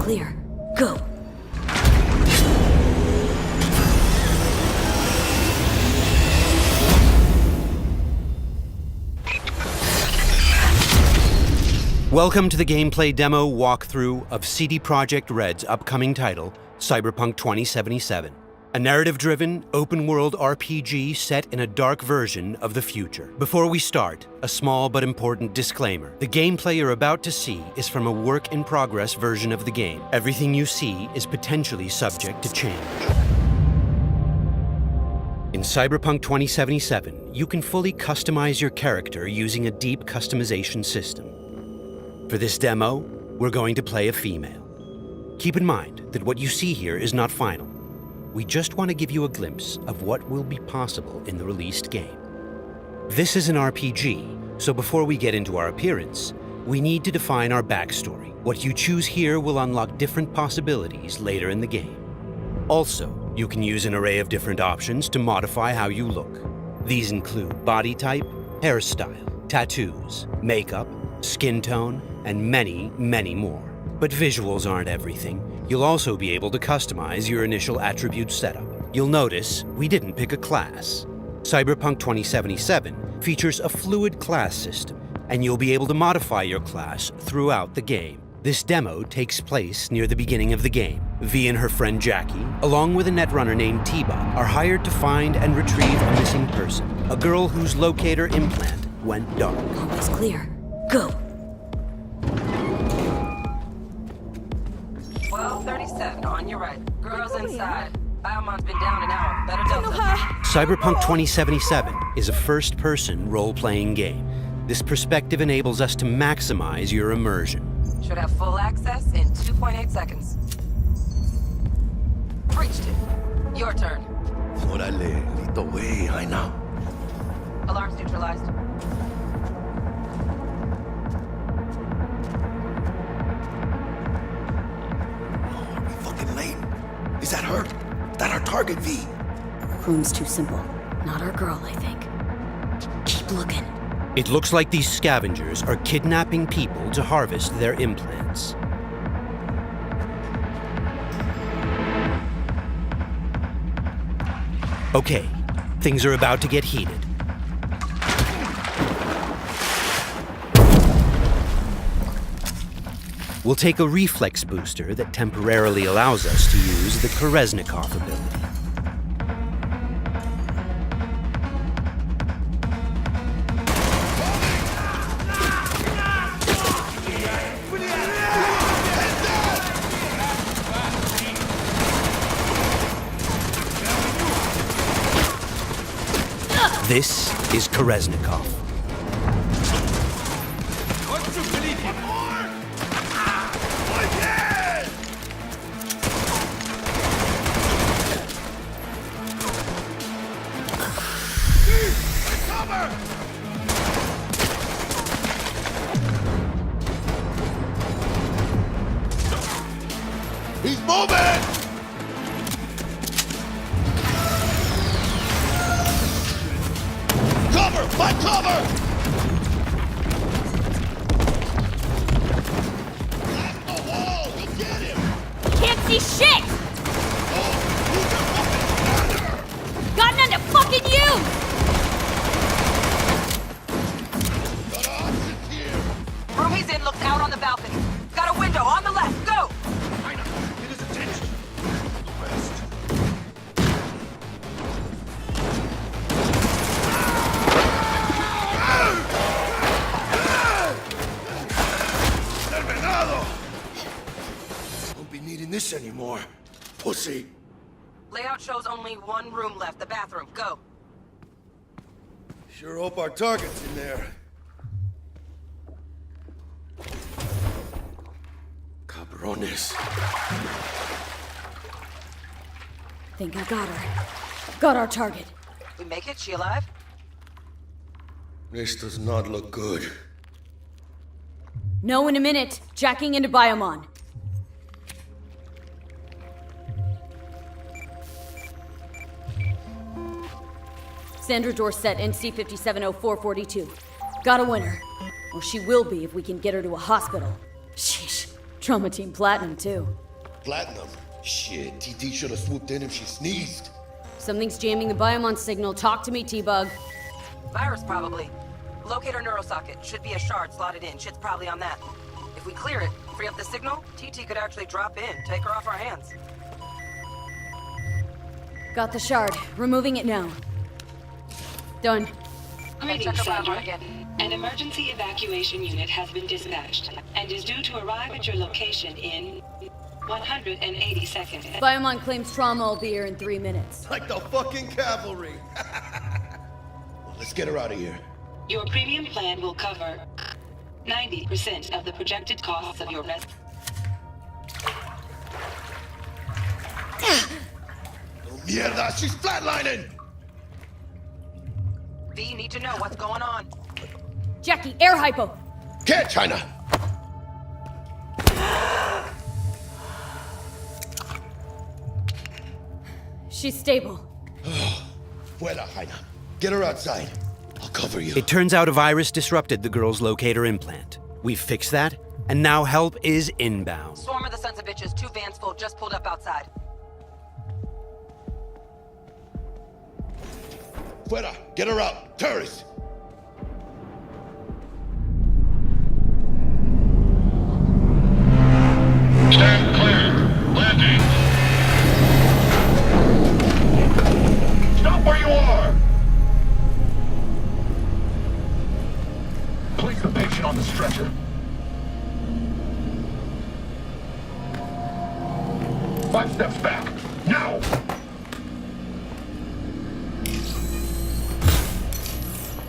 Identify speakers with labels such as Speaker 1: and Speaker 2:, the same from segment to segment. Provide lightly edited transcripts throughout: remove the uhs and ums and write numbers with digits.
Speaker 1: clear. Go!
Speaker 2: Welcome to the gameplay demo walkthrough of CD Projekt Red's upcoming title, Cyberpunk 2077. A narrative-driven, open-world RPG set in a dark version of the future. Before we start, a small but important disclaimer. The gameplay you're about to see is from a work-in-progress version of the game. Everything you see is potentially subject to change. In Cyberpunk 2077, you can fully customize your character using a deep customization system. For this demo, we're going to play a female. Keep in mind that what you see here is not final. We just want to give you a glimpse of what will be possible in the released game. This is an RPG, so before we get into our appearance, we need to define our backstory. What you choose here will unlock different possibilities later in the game. Also, you can use an array of different options to modify how you look. These include body type, hairstyle, tattoos, makeup, skin tone, and many, many more. But visuals aren't everything. You'll also be able to customize your initial attribute setup. You'll notice we didn't pick a class. Cyberpunk 2077 features a fluid class system, and you'll be able to modify your class throughout the game. This demo takes place near the beginning of the game. V and her friend Jackie, along with a netrunner named T-Bot, are hired to find and retrieve a missing person, a girl whose locator implant went dark.
Speaker 1: Almost clear. Go!
Speaker 3: 12:37 on your right. Girls inside. Biomon's been down an hour. Better Delta.
Speaker 2: Cyberpunk 2077 is a first-person role-playing game. This perspective enables us to maximize your immersion.
Speaker 3: Should have full access in 2.8 seconds. Breached it. Your turn.
Speaker 4: Órale, lead the way, I know.
Speaker 3: Alarms neutralized.
Speaker 4: Late. Is that her? Is that our target, V?
Speaker 1: Room's too simple. Not our girl, I think. Keep looking.
Speaker 2: It looks like these scavengers are kidnapping people to harvest their implants. Okay, things are about to get heated. We'll take a reflex booster that temporarily allows us to use the Kereznikov ability. This is Kereznikov.
Speaker 4: He's moving! Cover! Find cover! Blast the wall! You'll get him!
Speaker 1: Can't see shit!
Speaker 4: Oh, who's your fucking partner?
Speaker 1: Got none to fucking use!
Speaker 4: Got options here!
Speaker 3: Room he's in looks out on the balcony. Got a window on the left. Go!
Speaker 4: China, get his attention. The west. Terminado! Won't be needing this anymore, pussy.
Speaker 3: Layout shows only one room left, the bathroom. Go.
Speaker 4: Sure hope our target's in there. Cabrones.
Speaker 1: Think I got her. Got our target.
Speaker 3: We make it? She alive?
Speaker 4: This does not look good.
Speaker 1: No in a minute. Jacking into Biomon. Sandra Dorset, NC 570442. Got a winner. Or she will be if we can get her to a hospital. Sheesh. Trauma Team Platinum, too.
Speaker 4: Platinum? Shit, TT should have swooped in if she sneezed.
Speaker 1: Something's jamming the Biomon signal. Talk to me, T-Bug.
Speaker 3: Virus, probably. Locate our neurosocket. Should be a shard slotted in. Shit's probably on that. If we clear it, free up the signal, TT could actually drop in, take her off our hands.
Speaker 1: Got the shard. Removing it now. Done.
Speaker 3: Check
Speaker 5: Greetings,
Speaker 3: her Biomon
Speaker 5: Sandra.
Speaker 3: again.
Speaker 5: An emergency evacuation unit has been dispatched and is due to arrive at your location in 180 seconds.
Speaker 1: Biomon claims trauma will be here in 3 minutes.
Speaker 4: Like the fucking cavalry. Well, let's get her out of here.
Speaker 5: Your premium plan will cover 90% of the projected costs of your
Speaker 4: Oh, mierda, she's flatlining!
Speaker 3: V, need to know what's going on.
Speaker 1: Jackie, air hypo!
Speaker 4: Can't, China!
Speaker 1: She's stable.
Speaker 4: Fuera, Jaina. Get her outside. I'll cover you.
Speaker 2: It turns out a virus disrupted the girl's locator implant. We've fixed that, and now help is inbound.
Speaker 3: Swarm of the sons of bitches, 2 vans full, just pulled up outside.
Speaker 4: Fuera, get her out. Terrorists!
Speaker 6: Stand clear. Landing. Stop where you are. Place the patient on the stretcher. Five steps back. Now!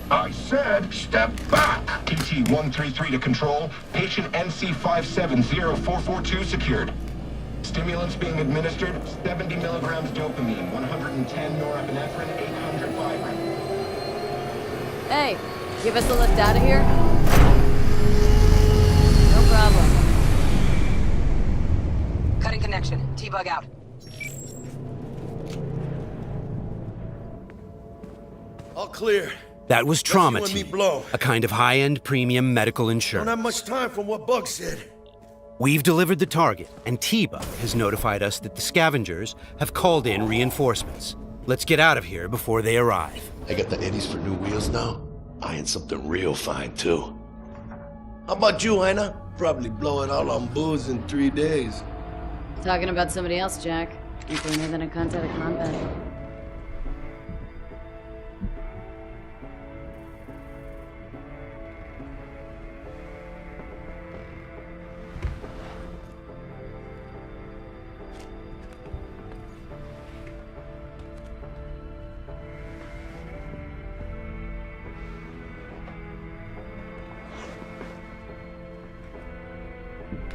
Speaker 6: I said step back! TT-133 to control. Patient NC570442 secured. Stimulants being administered, 70 milligrams dopamine, 110 norepinephrine, 800 Vibrant.
Speaker 1: Hey, give us a lift out of here? No problem.
Speaker 3: Cutting connection. T-Bug out.
Speaker 4: All clear.
Speaker 2: That was Trauma
Speaker 4: you and me
Speaker 2: Team,
Speaker 4: blow.
Speaker 2: a kind of high-end premium medical
Speaker 4: Don't
Speaker 2: insurance.
Speaker 4: have much time from what Bug said.
Speaker 2: We've delivered the target, and T-Bug has notified us that the scavengers have called in reinforcements. Let's get out of here before they arrive.
Speaker 4: I got the eddies for new wheels now. Eyeing something real fine, too. How about you, Jaina? Probably blow it all on booze in 3 days.
Speaker 1: Talking about somebody else, Jack. You cleaner than a cunt out of combat.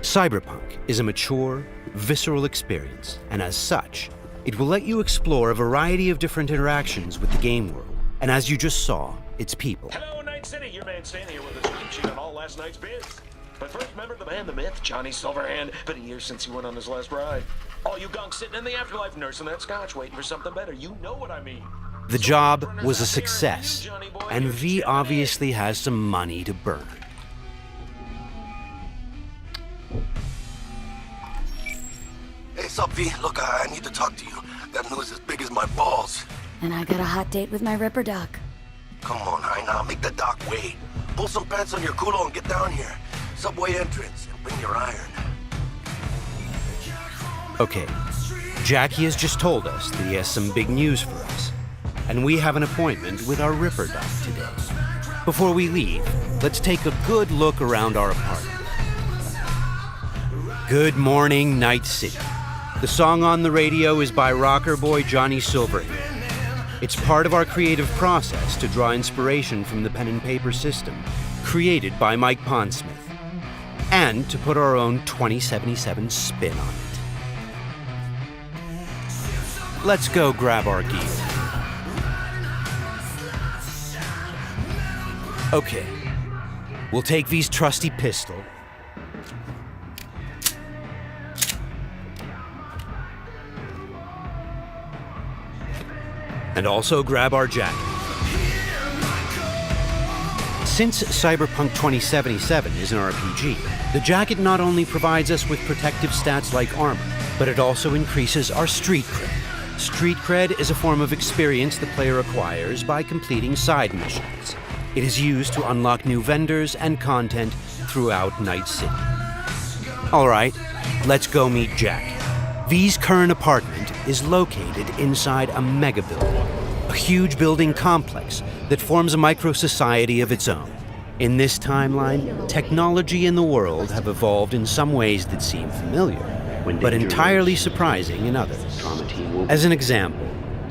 Speaker 2: Cyberpunk is a mature, visceral experience, and as such, it will let you explore a variety of different interactions with the game world. And as you just saw, its people.
Speaker 7: Hello, Night City. Your man Stan here with a scoop sheet on all last night's bids. But first, remember the man, the myth, Johnny Silverhand. Been a year since he went on his last ride. All you gunks sitting in the afterlife nursing that scotch, waiting for something better. You know what I mean.
Speaker 2: The job was a success, and V obviously has some money to burn.
Speaker 4: Hey, sup, V? Look, I need to talk to you. Got news as big as my balls.
Speaker 1: And I got a hot date with my Ripper Doc.
Speaker 4: Come on, Jaina, make the doc wait. Pull some pants on your culo and get down here. Subway entrance, and bring your iron.
Speaker 2: Okay, Jackie has just told us that he has some big news for us, and we have an appointment with our Ripper Doc today. Before we leave, let's take a good look around our apartment. Good morning, Night City. The song on the radio is by rocker boy Johnny Silverhand. It's part of our creative process to draw inspiration from the pen and paper system created by Mike Pondsmith, and to put our own 2077 spin on it. Let's go grab our gear. Okay, we'll take V's trusty pistol, and also grab our jacket. Since Cyberpunk 2077 is an RPG, the jacket not only provides us with protective stats like armor, but it also increases our street cred. Street cred is a form of experience the player acquires by completing side missions. It is used to unlock new vendors and content throughout Night City. All right, let's go meet Jack. V's current apartment is located inside a mega building, a huge building complex that forms a micro-society of its own. In this timeline, technology and the world have evolved in some ways that seem familiar, but entirely surprising in others. As an example,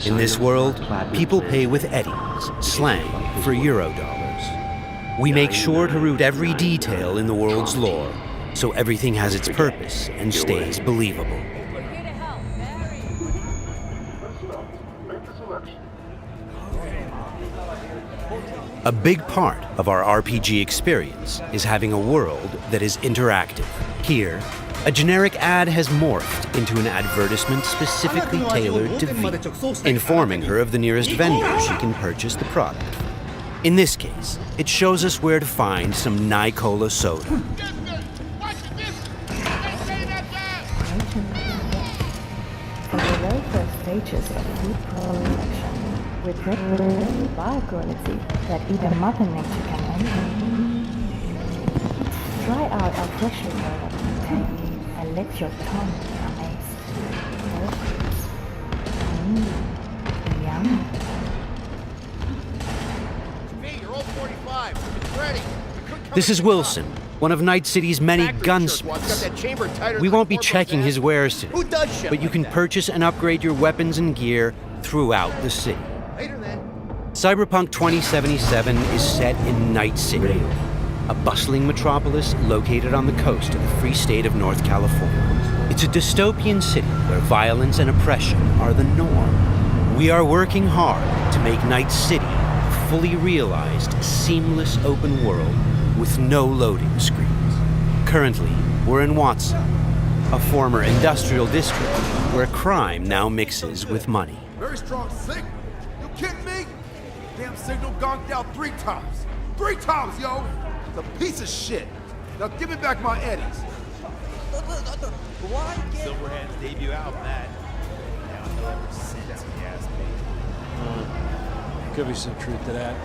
Speaker 2: in this world, people pay with eddies, slang for Eurodollars. We make sure to root every detail in the world's lore, so everything has its purpose and stays believable. A big part of our RPG experience is having a world that is interactive. Here, a generic ad has morphed into an advertisement specifically tailored to V, informing her of the nearest vendor she can purchase the product. In this case, it shows us where to find some Nicola soda.
Speaker 8: For the very first stages of food production, with quality that even Mother Nature can envy. Try out our freshly developed content and let your tongue be amazed. Yum.
Speaker 9: Hey, you're all 45. It's ready.
Speaker 2: This is Wilson, one of Night City's many gunsmiths. We won't be checking his wares today, but you can purchase and upgrade your weapons and gear throughout the city. Cyberpunk 2077 is set in Night City, a bustling metropolis located on the coast of the free state of North California. It's a dystopian city where violence and oppression are the norm. We are working hard to make Night City a fully realized, seamless open world with no loading screens. Currently, we're in Watson, a former industrial district where crime now mixes with money.
Speaker 10: Very strong signal. You kidding me? Damn signal gonked out 3 times. 3 times, yo! It's a piece of shit. Now give me back my eddies.
Speaker 9: Silverhand's debut album, that. Now ever since he asked me.
Speaker 11: Could be some truth to that.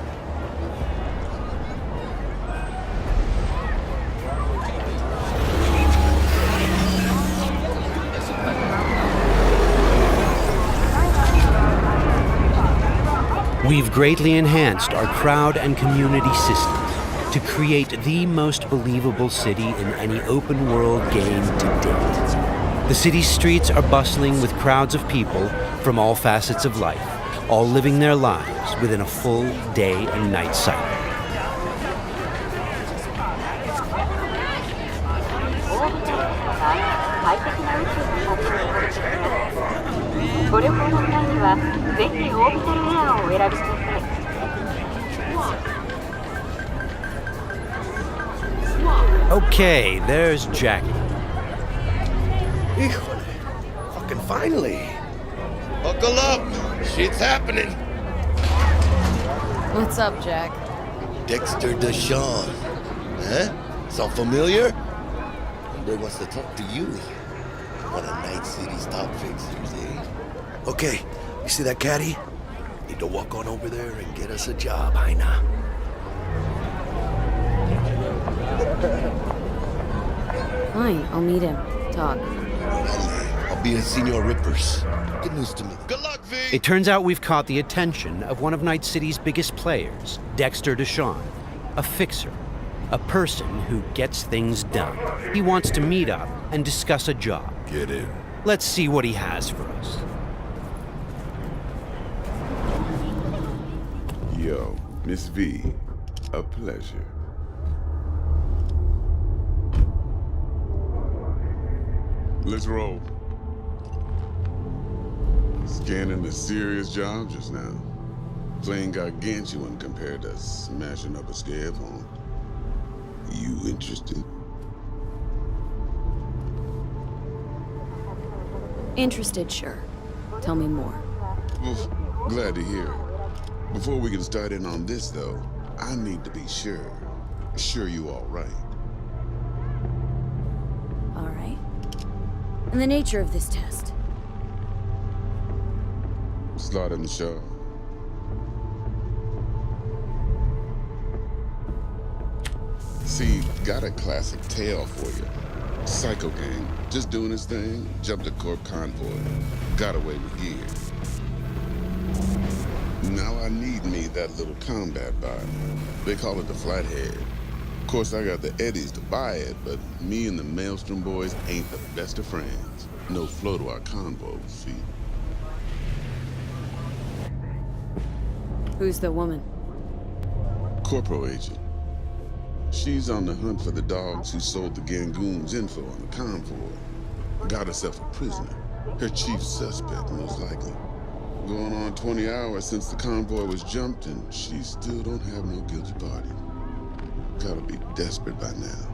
Speaker 2: We've greatly enhanced our crowd and community systems to create the most believable city in any open-world game to date. The city's streets are bustling with crowds of people from all facets of life, all living their lives within a full day and night cycle. Okay, there's Jackie.
Speaker 4: Híjole. Fucking finally. Buckle up. Shit's happening.
Speaker 1: What's up, Jack?
Speaker 4: Dexter Deshawn. Huh? Sound familiar? Hombre wants to talk to you. One of Night City's top fixers, eh? Okay, you see that caddy? Need to walk on over there and get us a job, Heina.
Speaker 1: Fine, I'll meet him. Talk.
Speaker 4: I'll be in Senor Rippers. Good news to me. Good luck, V!
Speaker 2: It turns out we've caught the attention of one of Night City's biggest players, Dexter Deshawn, a fixer, a person who gets things done. He wants to meet up and discuss a job.
Speaker 10: Get in.
Speaker 2: Let's see what he has for us.
Speaker 12: Yo, Miss V, a pleasure. Let's roll. Scanning a serious job just now. Playing gargantuan compared to smashing up a scab home. You interested?
Speaker 1: Interested, sure. Tell me more.
Speaker 12: Well, glad to hear it. Before we can start in on this, though, I need to be sure. Sure you all right.
Speaker 1: All right. And the nature of this test?
Speaker 12: Slot in the show. See, got a classic tale for you. Psycho gang, just doing his thing, jumped a Corp convoy, got away with gear. Now I need me that little combat bot. They call it the Flathead. Of course, I got the Eddies to buy it, but me and the Maelstrom boys ain't the best of friends. No flow to our convo, see?
Speaker 1: Who's the woman?
Speaker 12: Corporal agent. She's on the hunt for the dogs who sold the Gangoons info on the convoy. Got herself a prisoner. Her chief suspect, most likely. Going on 20 hours since the convoy was jumped, and she still don't have no guilty party. Gotta be desperate by now.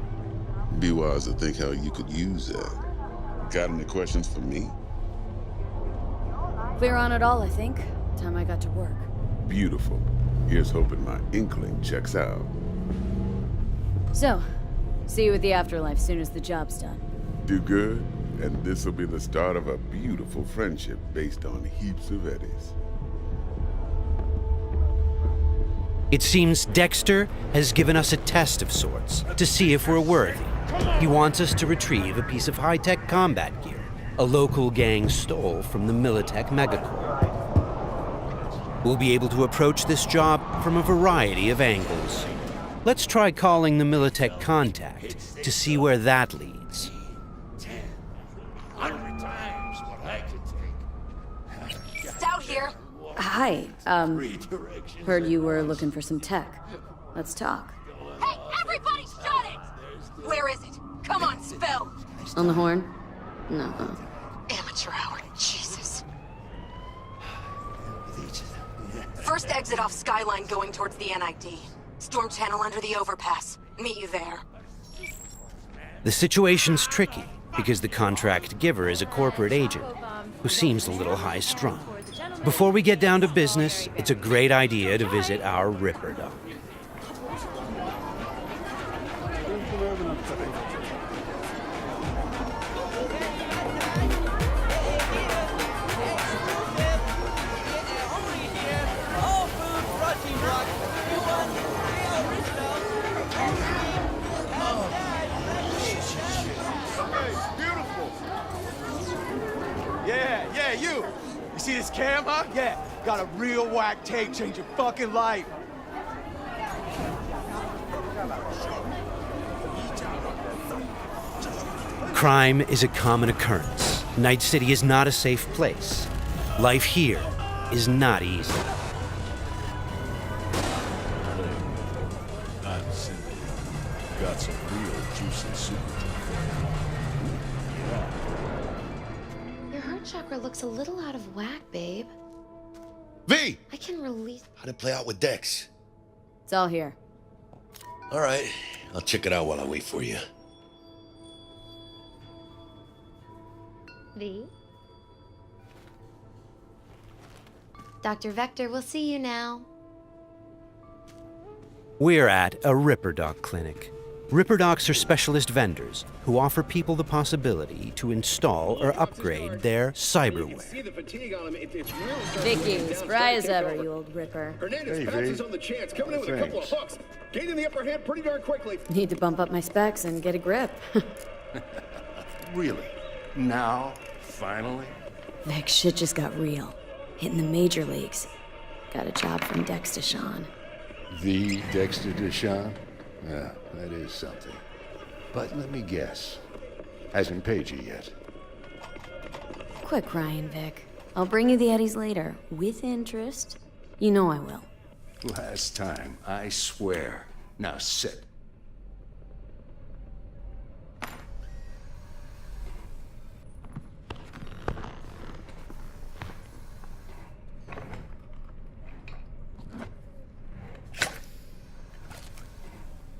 Speaker 12: Be wise to think how you could use that. Got any questions for me?
Speaker 1: Clear on it all, I think. Time I got to work.
Speaker 12: Beautiful. Here's hoping my inkling checks out.
Speaker 1: So, see you at the afterlife soon as the job's done.
Speaker 12: Do good, and this'll be the start of a beautiful friendship based on heaps of eddies.
Speaker 2: It seems Dexter has given us a test of sorts to see if we're worthy. He wants us to retrieve a piece of high-tech combat gear a local gang stole from the Militech MegaCorps. We'll be able to approach this job from a variety of angles. Let's try calling the Militech contact to see where that leads.
Speaker 11: 100 times what I could take.
Speaker 1: Stout here. Hi, heard you were looking for some tech. Let's talk.
Speaker 3: Hey, everybody shut it! Where is it? Come on, spill!
Speaker 1: On the horn? No.
Speaker 3: Amateur hour, Jesus. First exit off Skyline going towards the NID. Storm channel under the overpass. Meet you there.
Speaker 2: The situation's tricky because the contract giver is a corporate agent who seems a little high-strung. Before we get down to business, it's a great idea to visit our Ripper Doc.
Speaker 13: Yeah, you! You see this cam, huh? Yeah, got a real whack tape, change your fucking life.
Speaker 2: Crime is a common occurrence. Night City is not a safe place. Life here is not easy.
Speaker 11: I'm simple. Got some real juicy soup.
Speaker 14: Your heart chakra looks a little out of whack, babe.
Speaker 4: V!
Speaker 14: I can release...
Speaker 4: How'd it play out with Dex?
Speaker 1: It's all here.
Speaker 4: All right, I'll check it out while I wait for you.
Speaker 14: V? Dr. Vector, we'll see you now.
Speaker 2: We're at a Ripper Doc clinic. Ripper Docs are specialist vendors who offer people the possibility to install or upgrade their cyberware.
Speaker 1: Vicky, spry as ever, you old Ripper.
Speaker 6: Hernandez bounces on the chance, coming in with a couple of hooks. Gaining the upper hand pretty darn quickly.
Speaker 1: Need to bump up my specs and get a grip.
Speaker 11: Really? Now? Finally?
Speaker 1: Vic, shit just got real. Hitting the major leagues. Got a job from Dex Deshawn.
Speaker 11: The Dexter Deshawn? Yeah, that is something. But let me guess. Hasn't paid you yet.
Speaker 1: Quit crying, Vic. I'll bring you the Eddies later, with interest. You know I will.
Speaker 11: Last time, I swear. Now sit.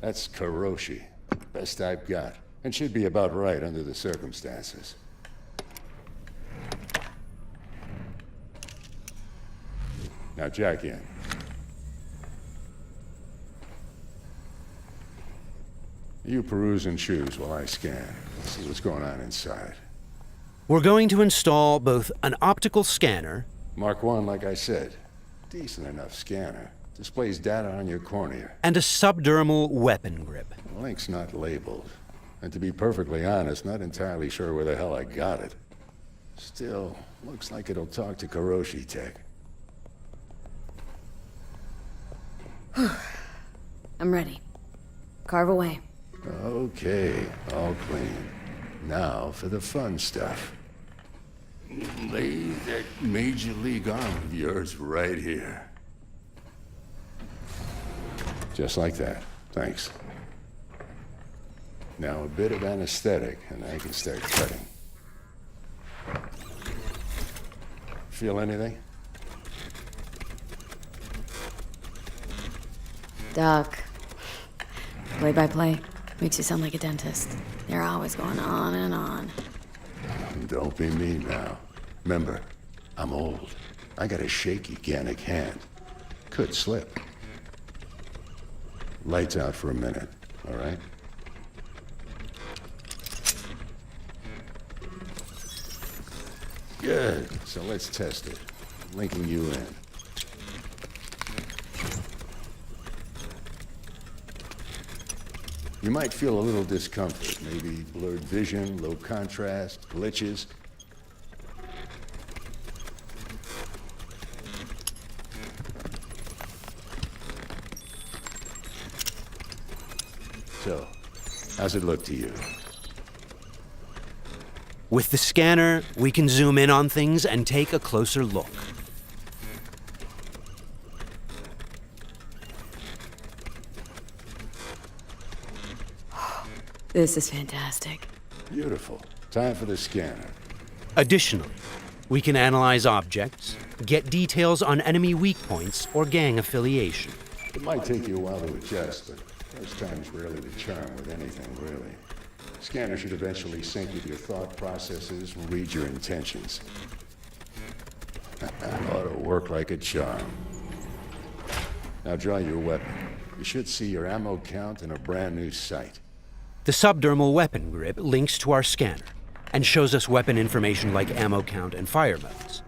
Speaker 11: That's Karoshi. Best I've got. And should be about right under the circumstances. Now jack in. You peruse and choose while I scan. Let's see what's going on inside.
Speaker 2: We're going to install both an optical scanner...
Speaker 11: Mark 1, like I said. Decent enough scanner. Displays data on your cornea.
Speaker 2: ...and a subdermal weapon grip.
Speaker 11: The link's not labeled. And to be perfectly honest, not entirely sure where the hell I got it. Still, looks like it'll talk to Kuroshi Tech.
Speaker 1: I'm ready. Carve away.
Speaker 11: Okay, all clean. Now for the fun stuff. Lay that Major League arm of yours right here. Just like that. Thanks. Now a bit of anesthetic, and I can start cutting. Feel anything?
Speaker 1: Doc. Play-by-play makes you sound like a dentist. They're always going on and on.
Speaker 11: Don't be me now. Remember, I'm old. I got a shaky Gannic hand. Could slip. Lights out for a minute, all right? Good. So let's test it. Linking you in. You might feel a little discomfort, maybe blurred vision, low contrast, glitches. So, how's it look to you?
Speaker 2: With the scanner, we can zoom in on things and take a closer look.
Speaker 1: This is fantastic.
Speaker 11: Beautiful. Time for the scanner.
Speaker 2: Additionally, we can analyze objects, get details on enemy weak points or gang affiliation.
Speaker 11: It might take you a while to adjust, but first time's rarely the charm with anything, really. Scanner should eventually sync with your thought processes and read your intentions. Ought to work like a charm. Now draw your weapon. You should see your ammo count in a brand new sight.
Speaker 2: The subdermal weapon grip links to our scanner and shows us weapon information like ammo count and fire modes.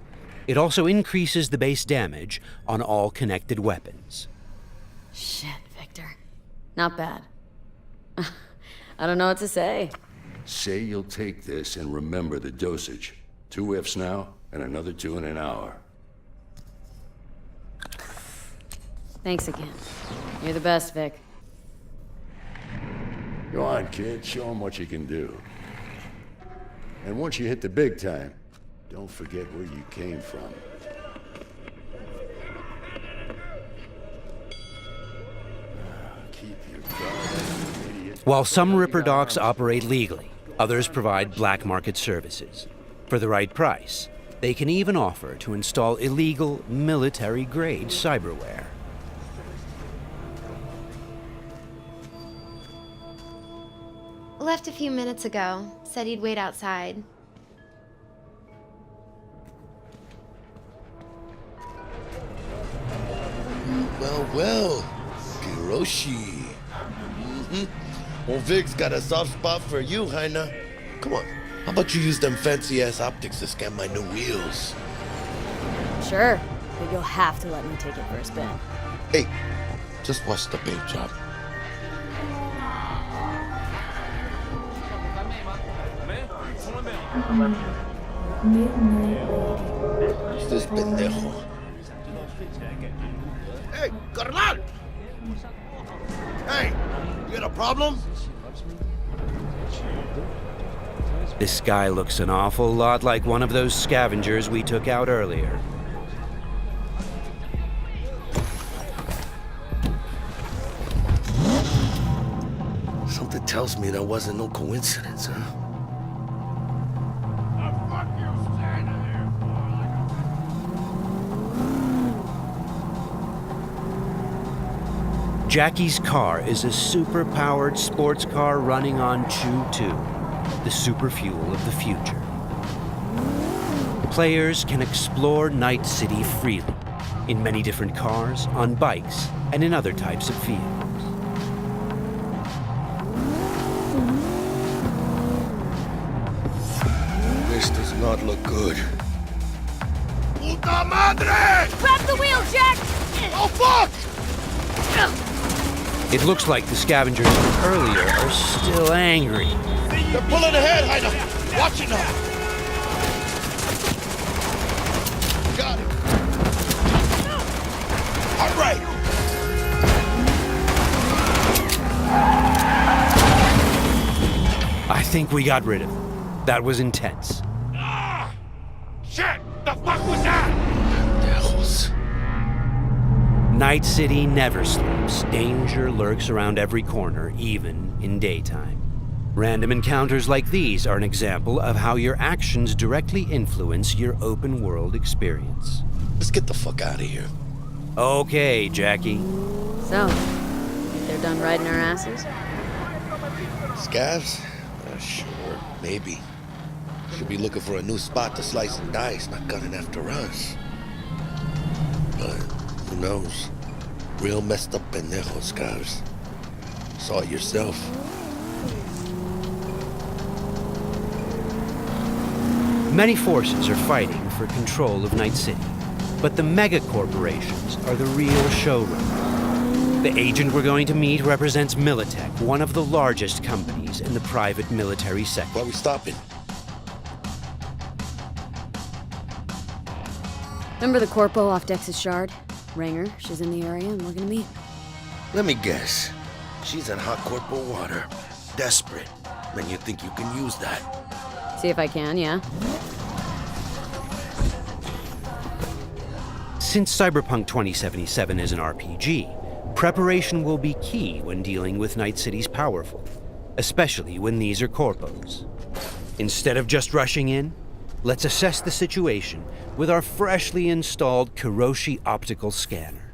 Speaker 2: It also increases the base damage on all connected weapons.
Speaker 1: Shit, Victor. Not bad. I don't know what to say.
Speaker 11: Say you'll take this and remember the dosage. 2 whiffs now, and another 2 in an hour.
Speaker 1: Thanks again. You're the best, Vic.
Speaker 11: Go on, kid. Show them what you can do. And once you hit the big time, don't forget where you came from. Keep your guard, idiot.
Speaker 2: While some Ripper docs operate legally, others provide black market services. For the right price, they can even offer to install illegal, military-grade cyberware.
Speaker 14: Left a few minutes ago. Said he'd wait outside.
Speaker 4: Well, Kuroshi. Well, Vic's got a soft spot for you, Heina. Come on, how about you use them fancy-ass optics to scan my new wheels?
Speaker 1: Sure, but you'll have to let me take it for a spin.
Speaker 4: Hey, just watch the paint job. Who's this pendejo? Hey, carnal! Hey, you got a problem?
Speaker 2: This guy looks an awful lot like one of those scavengers we took out earlier.
Speaker 4: Something tells me that wasn't no coincidence, huh?
Speaker 2: Jackie's car is a super-powered sports car running on Chew-2, the super fuel of the future. Players can explore Night City freely, in many different cars, on bikes, and in other types of vehicles.
Speaker 4: not look good.
Speaker 10: Puta madre!
Speaker 1: Grab the wheel, Jack!
Speaker 10: Oh, fuck!
Speaker 2: It looks like the scavengers from earlier are still angry.
Speaker 4: They're pulling ahead, Heiner. Watch it now. Got it. All right.
Speaker 2: I think we got rid of it. That was intense.
Speaker 10: Shit! The fuck was that?
Speaker 4: Devils.
Speaker 2: Night City never sleeps. Danger lurks around every corner, even in daytime. Random encounters like these are an example of how your actions directly influence your open world experience.
Speaker 4: Let's get the fuck out of here.
Speaker 2: Okay, Jackie.
Speaker 1: So, they're done riding our asses?
Speaker 4: Scavs? Sure, maybe. Should be looking for a new spot to slice and dice, not gunning after us. But who knows? Real messed up pendejos, Scavs. Saw it yourself.
Speaker 2: Many forces are fighting for control of Night City, but the mega-corporations are the real showrunner. The agent we're going to meet represents Militech, one of the largest companies in the private military sector.
Speaker 4: Why are we stopping?
Speaker 1: Remember the corpo off Dex's shard? Ranger, she's in the area and looking to meet.
Speaker 4: Let me guess. She's in hot corporal water. Desperate. And you think you can use that?
Speaker 1: See if I can, yeah.
Speaker 2: Since Cyberpunk 2077 is an RPG, preparation will be key when dealing with Night City's powerful, especially when these are corpos. Instead of just rushing in, let's assess the situation with our freshly installed Kiroshi optical scanner.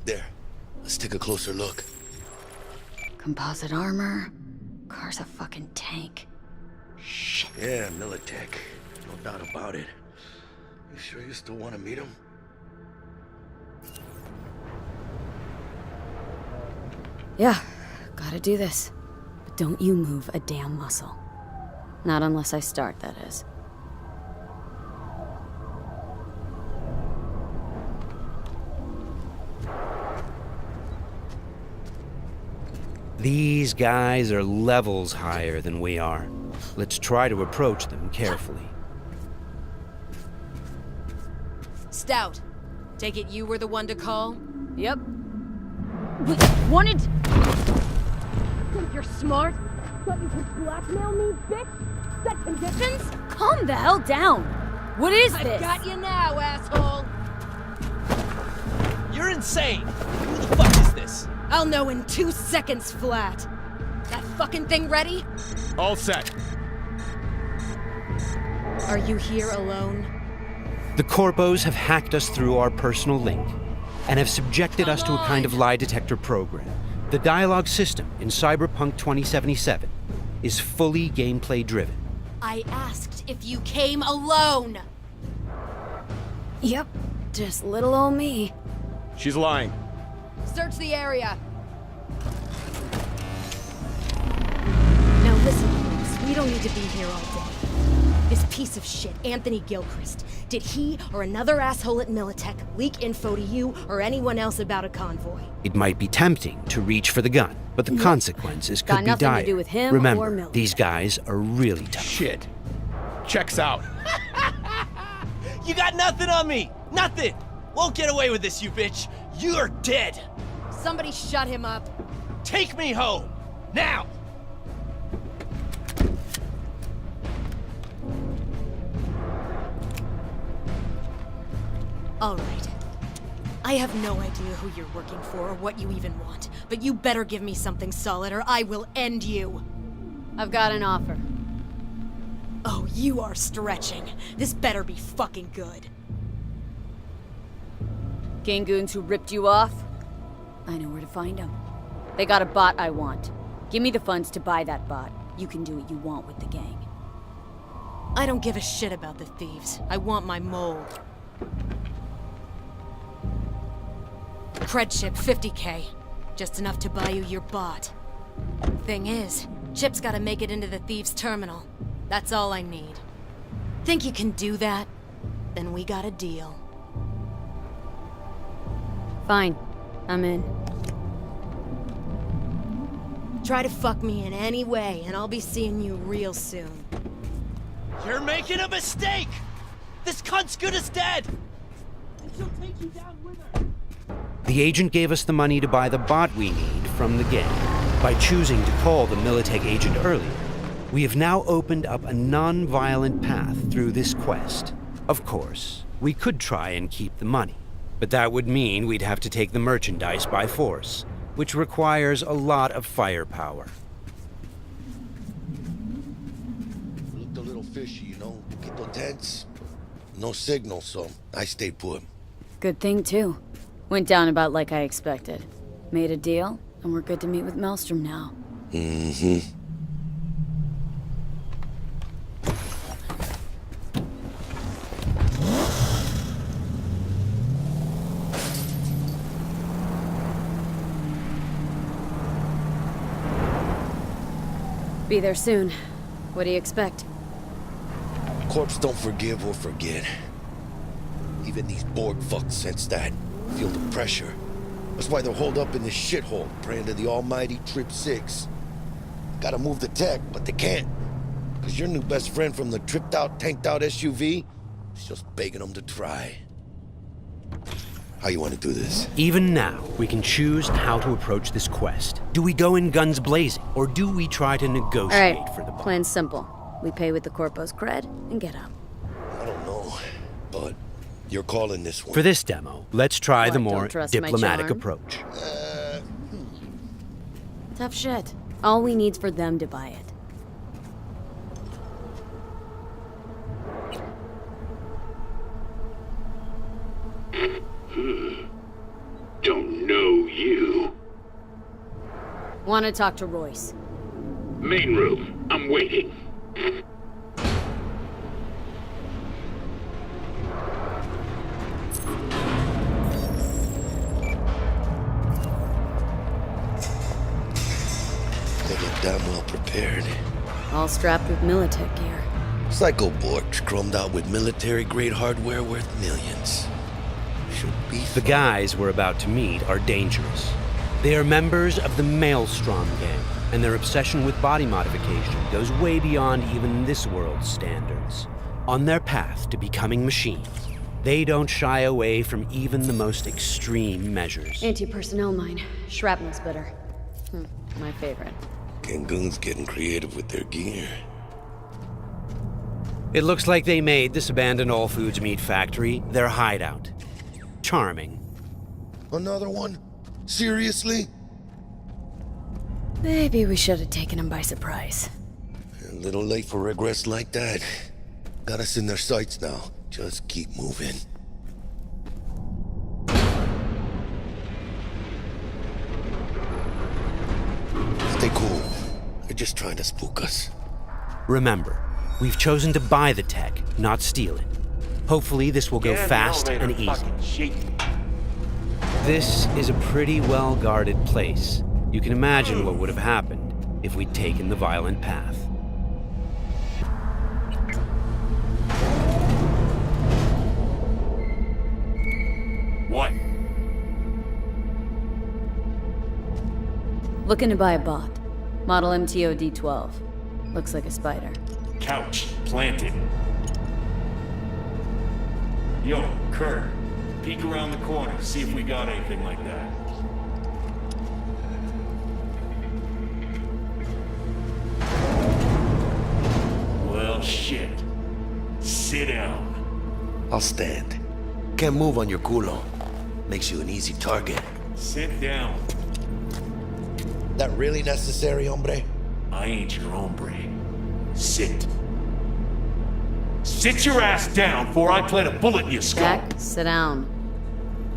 Speaker 4: There. Let's take a closer look.
Speaker 1: Composite armor. Car's a fucking tank. Shit.
Speaker 4: Yeah, Militech. No doubt about it. You sure you still want to meet him?
Speaker 1: Yeah, gotta do this. But don't you move a damn muscle. Not unless I start, that is.
Speaker 2: These guys are levels higher than we are. Let's try to approach them carefully.
Speaker 15: Stout, take it you were the one to call?
Speaker 1: Yep. Wanted... Think you're smart? Thought you could blackmail me, bitch? Set conditions? Calm the hell down! What is this?
Speaker 15: I've got you now, asshole!
Speaker 16: You're insane! Who the fuck is this?
Speaker 15: I'll know in 2 seconds flat. That fucking thing ready?
Speaker 10: All set.
Speaker 15: Are you here alone?
Speaker 2: The corpos have hacked us through our personal link and have subjected us to a kind of lie detector program. The dialogue system in Cyberpunk 2077 is fully gameplay driven.
Speaker 15: I asked if you came alone!
Speaker 1: Yep, just little old me.
Speaker 10: She's lying.
Speaker 15: Search the area. Now listen, please. We don't need to be here all day. This piece of shit, Anthony Gilchrist, did he or another asshole at Militech leak info to you or anyone else about a convoy?
Speaker 2: It might be tempting to reach for the gun, but the consequences
Speaker 1: Got
Speaker 2: could be
Speaker 1: nothing
Speaker 2: dire.
Speaker 1: to do with him or
Speaker 2: Remember,
Speaker 1: Militech.
Speaker 2: these guys are really tough.
Speaker 10: Shit. Checks out.
Speaker 16: You got nothing on me! Nothing! Won't get away with this, you bitch! You're dead!
Speaker 15: Somebody shut him up.
Speaker 16: Take me home! Now!
Speaker 15: All right. I have no idea who you're working for or what you even want, but you better give me something solid or I will end you.
Speaker 1: I've got an offer.
Speaker 15: Oh, you are stretching. This better be fucking good.
Speaker 1: Gangoons who ripped you off? I know where to find them. They got a bot I want. Give me the funds to buy that bot. You can do what you want with the gang.
Speaker 15: I don't give a shit about the thieves. I want my mole. Cred chip, 50K. Just enough to buy you your bot. Thing is, chip's gotta make it into the thieves' terminal. That's all I need. think you can do that? Then we got a deal.
Speaker 1: Fine. I'm in.
Speaker 15: Try to fuck me in any way, and I'll be seeing you real soon.
Speaker 16: You're making a mistake! This cunt's good as dead! And she'll take you down with her.
Speaker 2: The agent gave us the money to buy the bot we need from the gang. By choosing to call the Militech agent earlier, we have now opened up a non-violent path through this quest. Of course, we could try and keep the money, but that would mean we'd have to take the merchandise by force, which requires a lot of firepower.
Speaker 4: Looked a little fishy, you know? Poquito tense. No signal, so I stayed put.
Speaker 1: Good thing, too. Went down about like I expected. Made a deal, and we're good to meet with Maelstrom now.
Speaker 4: Mm-hmm.
Speaker 1: Be there soon. What do you expect?
Speaker 4: Corps don't forgive or forget. Even these Borg fucks sense that. Feel the pressure. That's why they're holed up in this shithole, praying to the almighty Trip 6. Gotta move the tech, but they can't. Cause your new best friend from the tripped out, tanked out SUV is just begging them to try. How you want to do this?
Speaker 2: Even now, we can choose how to approach this quest. Do we go in guns blazing, or do we try to negotiate for the bot?
Speaker 1: Plan's simple. We pay with the Corpo's cred and get out.
Speaker 4: I don't know, but you're calling this one.
Speaker 2: For this demo, let's try
Speaker 1: What,
Speaker 2: the
Speaker 1: don't
Speaker 2: more
Speaker 1: trust my
Speaker 2: diplomatic
Speaker 1: charm?
Speaker 2: approach.
Speaker 1: Tough shit. All we need's for them to buy it.
Speaker 17: Don't know you.
Speaker 1: Want to talk to Royce.
Speaker 17: Main room. I'm waiting.
Speaker 4: They look damn well prepared.
Speaker 1: All strapped with Militech gear.
Speaker 4: Psycho Borgs chromed out with military-grade hardware worth millions. Should be
Speaker 2: The guys we're about to meet are dangerous. They are members of the Maelstrom gang, and their obsession with body modification goes way beyond even this world's standards. On their path to becoming machines, they don't shy away from even the most extreme measures.
Speaker 1: Anti-personnel mine. Shrapnel spitter. My favorite.
Speaker 4: Gangoon's getting creative with their gear.
Speaker 2: It looks like they made this abandoned all foods meat factory their hideout. Charming.
Speaker 4: Another one? Seriously?
Speaker 1: Maybe we should have taken him by surprise.
Speaker 4: A little late for regrets like that. Got us in their sights now. Just keep moving. Stay cool. They're just trying to spook us.
Speaker 2: Remember, we've chosen to buy the tech, not steal it. Hopefully this will go fast and easy. This is a pretty well-guarded place. You can imagine what would have happened if we'd taken the violent path.
Speaker 17: What?
Speaker 1: Looking to buy a bot. Model MTO D12. Looks like a spider.
Speaker 17: Couch planted. Yo, Kurt. Peek around the corner, see if we got anything like that. Well, shit. Sit down.
Speaker 4: I'll stand. Can't move on your culo. Makes you an easy target.
Speaker 17: Sit down.
Speaker 4: That really necessary, hombre?
Speaker 17: I ain't your hombre. Sit. Sit your ass down before I plant a bullet in your skull.
Speaker 1: Jack, sit down.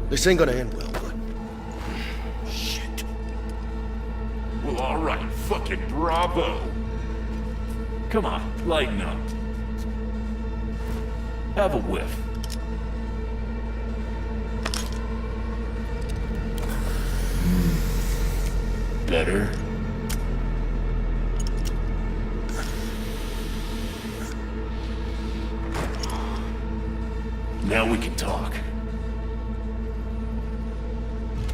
Speaker 4: This ain't gonna end well, but...
Speaker 17: Shit. Well, alright. Fucking bravo. Come on, lighten up. Have a whiff. Better. Now we can talk.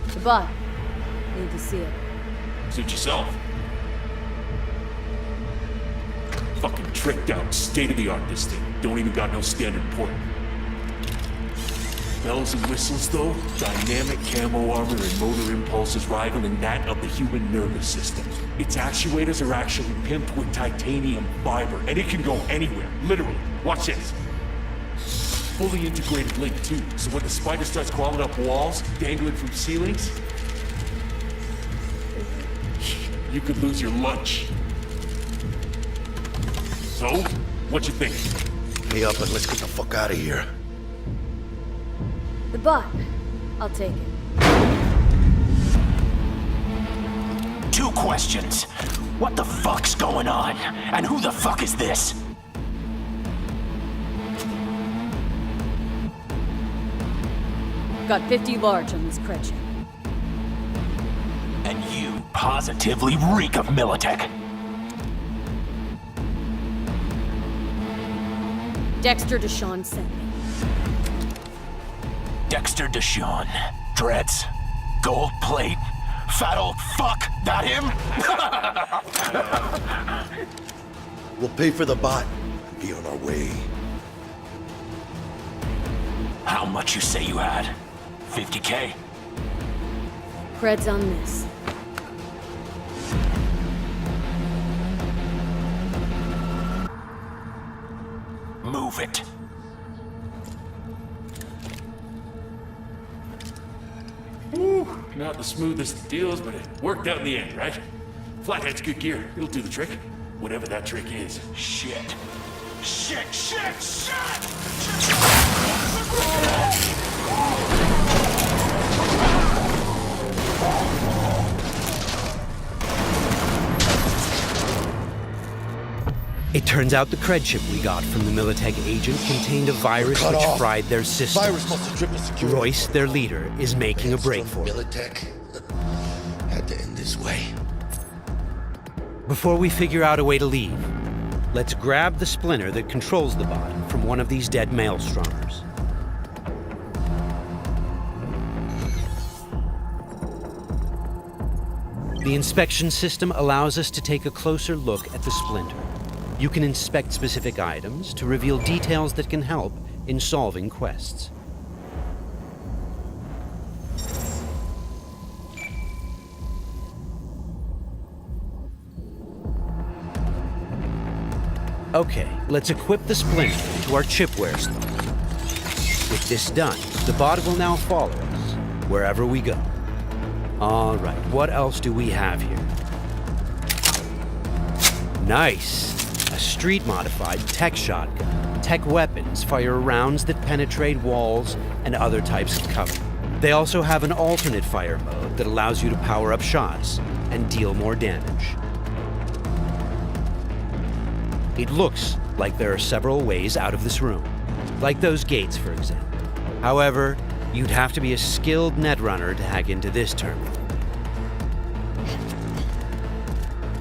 Speaker 1: The bot. Need to see it.
Speaker 17: Suit yourself. Fucking tricked out, state-of-the-art this thing. Don't even got no standard port. Bells and whistles though, dynamic camo armor and motor impulses rivaling that of the human nervous system. Its actuators are actually pimped with titanium fiber, and it can go anywhere, literally. Watch this. Fully integrated link too, so when the spider starts crawling up walls, dangling from ceilings, you could lose your lunch. So, what you think?
Speaker 4: Pay up and let's get the fuck out of here.
Speaker 1: The bot. I'll take it.
Speaker 18: 2 questions. What the fuck's going on? And who the fuck is this?
Speaker 1: Got 50 large on this cred ship.
Speaker 18: And you positively reek of Militech.
Speaker 1: Dexter Deshawn sent me.
Speaker 18: Dexter Deshawn. Dreads. Gold plate. Fat old fuck. That him?
Speaker 4: We'll pay for the bot and be on our way.
Speaker 18: How much you say you had? 50K?
Speaker 1: Cred's on this.
Speaker 18: Move it.
Speaker 17: Woo, not the smoothest of deals, but it worked out in the end, right? Flathead's good gear. It'll do the trick. Whatever that trick is.
Speaker 18: Shit. Shit, shit, shit!
Speaker 2: It turns out the cred chip we got from the Militech agent contained a virus which fried their system.
Speaker 4: Virus must have tripped security.
Speaker 2: Royce, their leader, is making a break for it.
Speaker 4: Militech had to end this way.
Speaker 2: Before we figure out a way to leave, let's grab the splinter that controls the bot from one of these dead maelstromers. The inspection system allows us to take a closer look at the splinter. You can inspect specific items to reveal details that can help in solving quests. Okay, let's equip the splinter into our chipware slot. With this done, the bot will now follow us wherever we go. All right, what else do we have here? Nice! A street-modified tech shotgun. Tech weapons fire rounds that penetrate walls and other types of cover. They also have an alternate fire mode that allows you to power up shots and deal more damage. It looks like there are several ways out of this room, like those gates, for example. However, you'd have to be a skilled netrunner to hack into this terminal.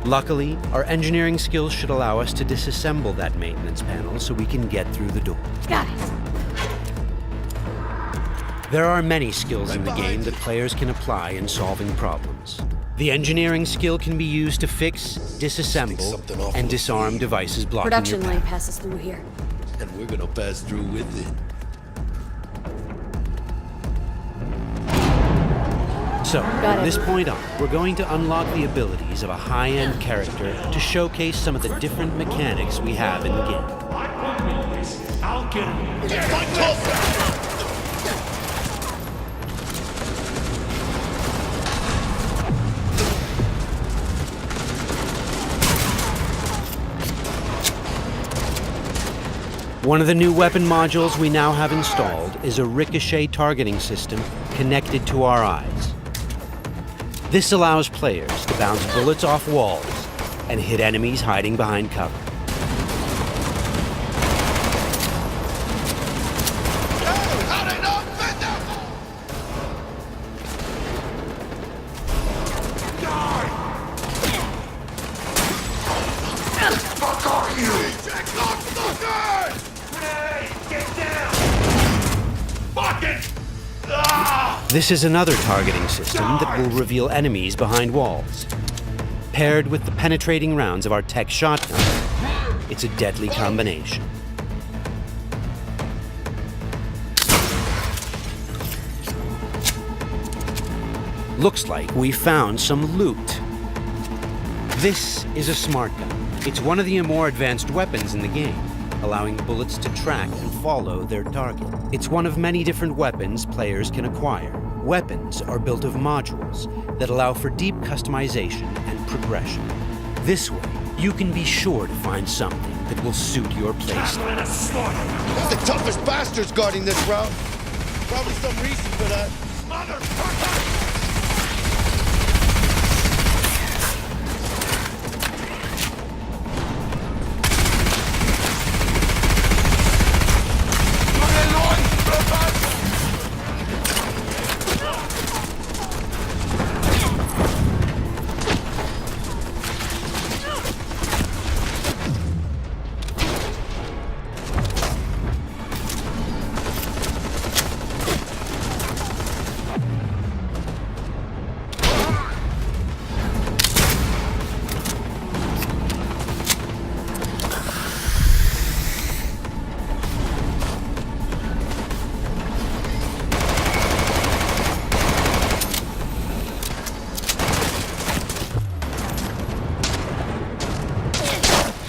Speaker 2: Luckily, our engineering skills should allow us to disassemble that maintenance panel so we can get through the door.
Speaker 1: Got it.
Speaker 2: There are many skills in the game that players can apply in solving problems. The engineering skill can be used to fix, disassemble, and disarm devices blocking
Speaker 1: Production
Speaker 2: your
Speaker 1: line
Speaker 2: path.
Speaker 1: passes through here.
Speaker 4: And we're gonna pass through with it.
Speaker 2: So, from this point on, we're going to unlock the abilities of a high-end character to showcase some of the different mechanics we have in the game.
Speaker 17: I'll get him.
Speaker 2: One of the new weapon modules we now have installed is a ricochet targeting system connected to our eyes. This allows players to bounce bullets off walls and hit enemies hiding behind cover. This is another targeting system that will reveal enemies behind walls. Paired with the penetrating rounds of our tech shotgun, it's a deadly combination. Looks like we found some loot. This is a smart gun. It's one of the more advanced weapons in the game, allowing bullets to track and follow their target. It's one of many different weapons players can acquire. Weapons are built of modules that allow for deep customization and progression. This way, you can be sure to find something that will suit your playstyle.
Speaker 4: That's the toughest bastards guarding this route. Probably some reason for that. Motherfucker!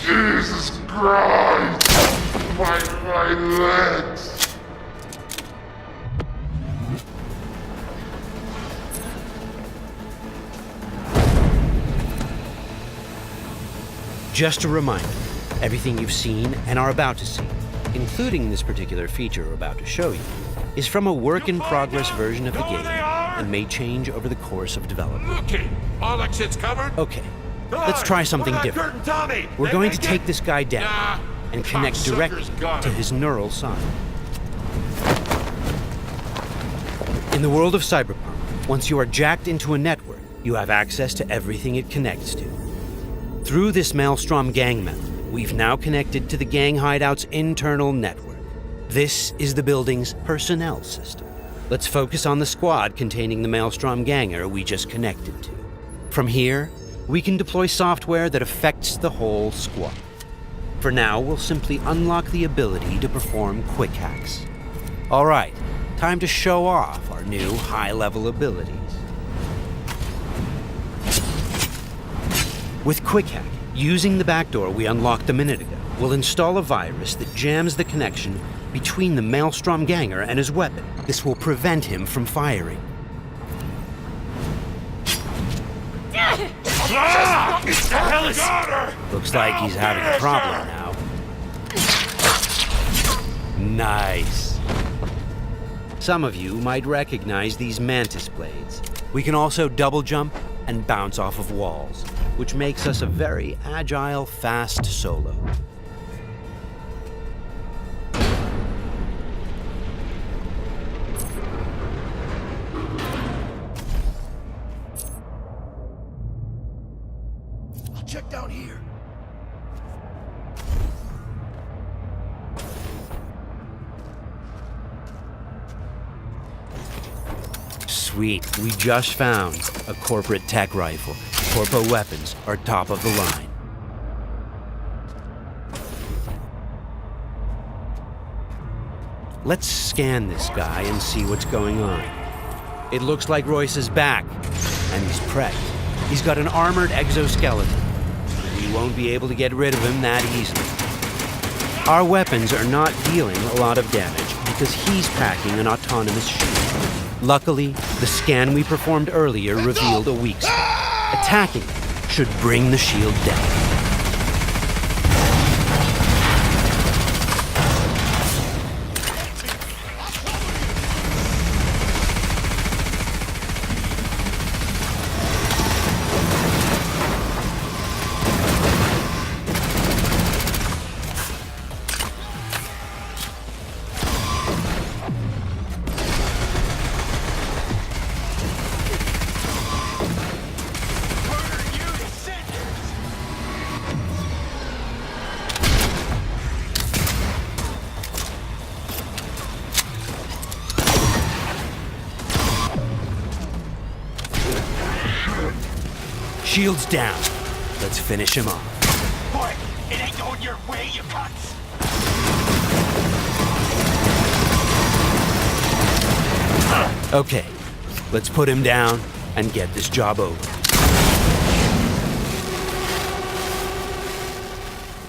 Speaker 11: Jesus Christ! My legs!
Speaker 2: Just a reminder, everything you've seen and are about to see, including this particular feature we're about to show you, is from a work-in-progress version of the game and may change over the course of development.
Speaker 17: Okay, all exits covered?
Speaker 2: Okay, let's try something different. We're going to take this guy down and connect directly to his neural side. In the world of Cyberpunk, once you are jacked into a network, you have access to everything it connects to. Through this Maelstrom gang member, we've now connected to the gang hideout's internal network. This is the building's personnel system. Let's focus on the squad containing the Maelstrom ganger we just connected to. From here, we can deploy software that affects the whole squad. For now, we'll simply unlock the ability to perform quick hacks. All right, time to show off our new high-level abilities. With Quick Hack, using the backdoor we unlocked a minute ago, we'll install a virus that jams the connection between the Maelstrom ganger and his weapon. This will prevent him from firing. Looks like he's having a problem now. Nice. Some of you might recognize these mantis blades. We can also double jump and bounce off of walls, which makes us a very agile, fast solo.
Speaker 4: I'll check down here.
Speaker 2: Sweet, we just found a corporate tech rifle. Corpo weapons are top of the line. Let's scan this guy and see what's going on. It looks like Royce is back, and he's prepped. He's got an armored exoskeleton. We won't be able to get rid of him that easily. Our weapons are not dealing a lot of damage because he's packing an autonomous shield. Luckily, the scan we performed earlier revealed a weak spot. Attacking it should bring the shield down. Shields down. Let's finish him off.
Speaker 18: Boy, it ain't going your way, you cunts.
Speaker 2: Okay, let's put him down and get this job over.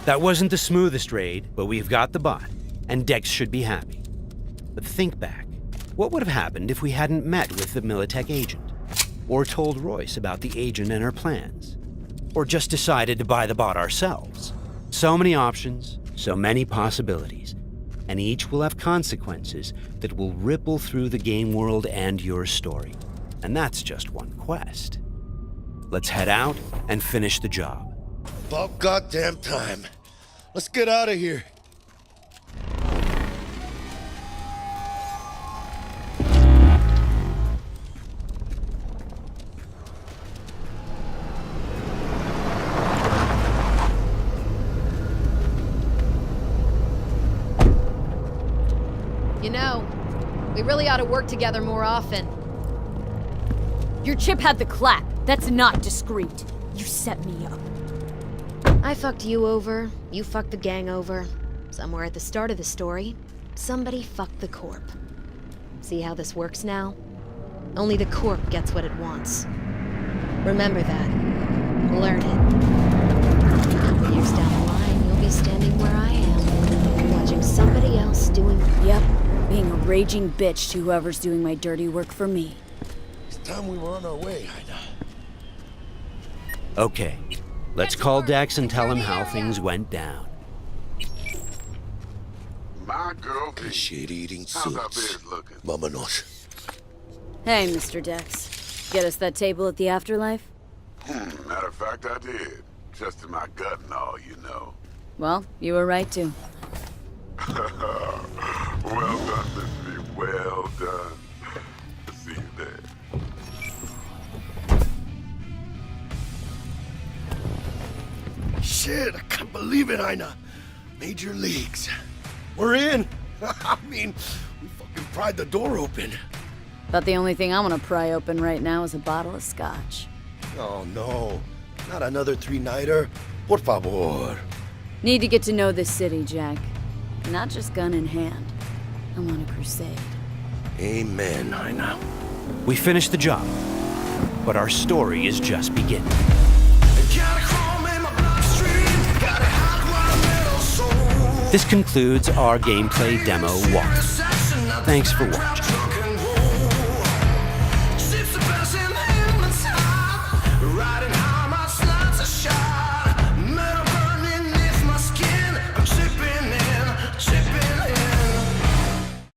Speaker 2: That wasn't the smoothest raid, but we've got the bot, and Dex should be happy. But think back. What would have happened if we hadn't met with the Militech agent? Or told Royce about the agent and her plans? Or just decided to buy the bot ourselves? So many options, so many possibilities, and each will have consequences that will ripple through the game world and your story. And that's just one quest. Let's head out and finish the job.
Speaker 4: About goddamn time. Let's get out of here.
Speaker 15: You know, we really ought to work together more often.
Speaker 1: Your chip had the clap. That's not discreet. You set me up.
Speaker 15: I fucked you over, you fucked the gang over. Somewhere at the start of the story, somebody fucked the Corp. See how this works now? Only the Corp gets what it wants. Remember that. Learn it. Years down the line, you'll be standing where I am, watching somebody else doing...
Speaker 1: Yep, being a raging bitch to whoever's doing my dirty work for me.
Speaker 4: It's time we were on our way, Ida.
Speaker 2: Okay, let's call Dex and tell him how things went down.
Speaker 12: My girl,
Speaker 4: shit-eating
Speaker 12: how's our
Speaker 4: suits.
Speaker 12: bed looking?
Speaker 4: Vámonos.
Speaker 1: Hey, Mr. Dex. Get us that table at the afterlife?
Speaker 12: Matter of fact, I did. Just in my gut and all, you know.
Speaker 1: Well, you were right to.
Speaker 12: Well done, Missy. Well done. See you there.
Speaker 4: Shit, I can't believe it, Ina. Major leagues. We're in. I mean, we fucking pried the door open.
Speaker 1: But the only thing I want to pry open right now is a bottle of scotch.
Speaker 4: Oh, no. Not another three-nighter. Por favor.
Speaker 1: Need to get to know this city, Jack. Not just gun in hand. I want a crusade.
Speaker 4: Amen, Ina.
Speaker 2: We finished the job, but our story is just beginning. This concludes our gameplay demo walk. Thanks for watching.